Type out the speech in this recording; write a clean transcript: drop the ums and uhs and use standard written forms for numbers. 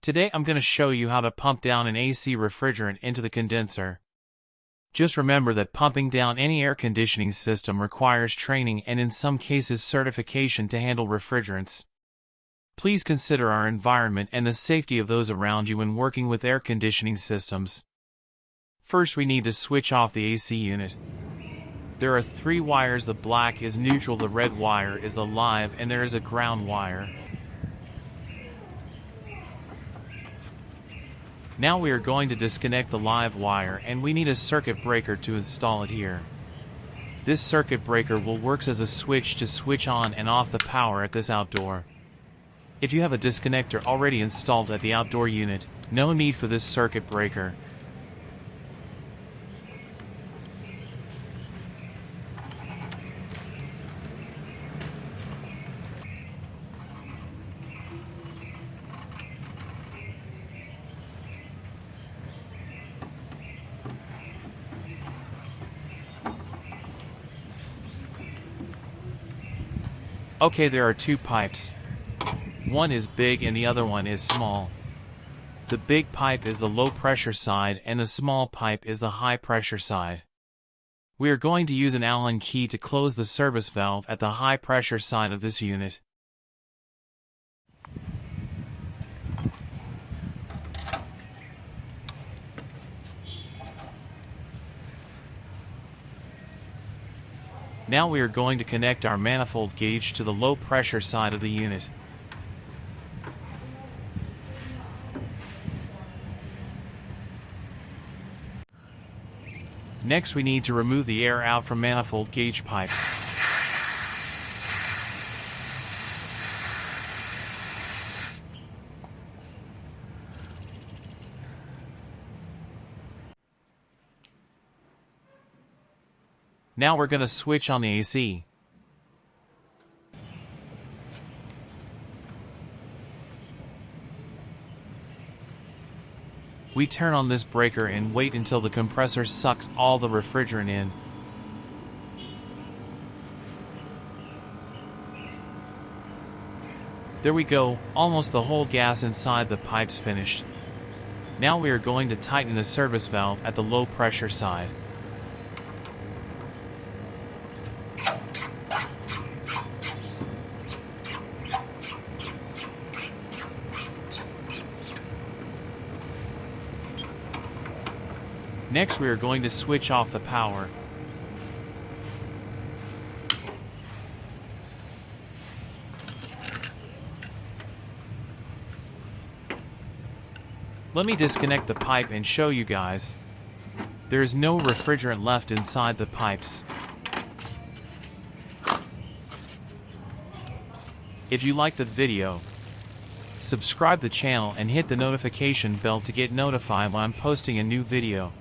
Today I'm going to show you how to pump down an AC refrigerant into the condenser. Just remember that pumping down any air conditioning system requires training and in some cases certification to handle refrigerants. Please consider our environment and the safety of those around you when working with air conditioning systems. First, we need to switch off the AC unit. There are 3 wires. The black is neutral, the red wire is the live, and there is a ground wire. Now we are going to disconnect the live wire, and we need a circuit breaker to install it here. This circuit breaker will work as a switch to switch on and off the power at this outdoor. If you have a disconnector already installed at the outdoor unit, no need for this circuit breaker. Okay, there are 2 pipes. One is big and the other one is small. The big pipe is the low pressure side and the small pipe is the high pressure side. We are going to use an Allen key to close the service valve at the high pressure side of this unit. Now we are going to connect our manifold gauge to the low pressure side of the unit. Next, we need to remove the air out from manifold gauge pipe. Now we're going to switch on the AC. We turn on this breaker and wait until the compressor sucks all the refrigerant in. There we go, almost the whole gas inside the pipe's finished. Now we are going to tighten the service valve at the low pressure side. Next, we are going to switch off the power. Let me disconnect the pipe and show you guys. There is no refrigerant left inside the pipes. If you liked the video, subscribe the channel and hit the notification bell to get notified when I'm posting a new video.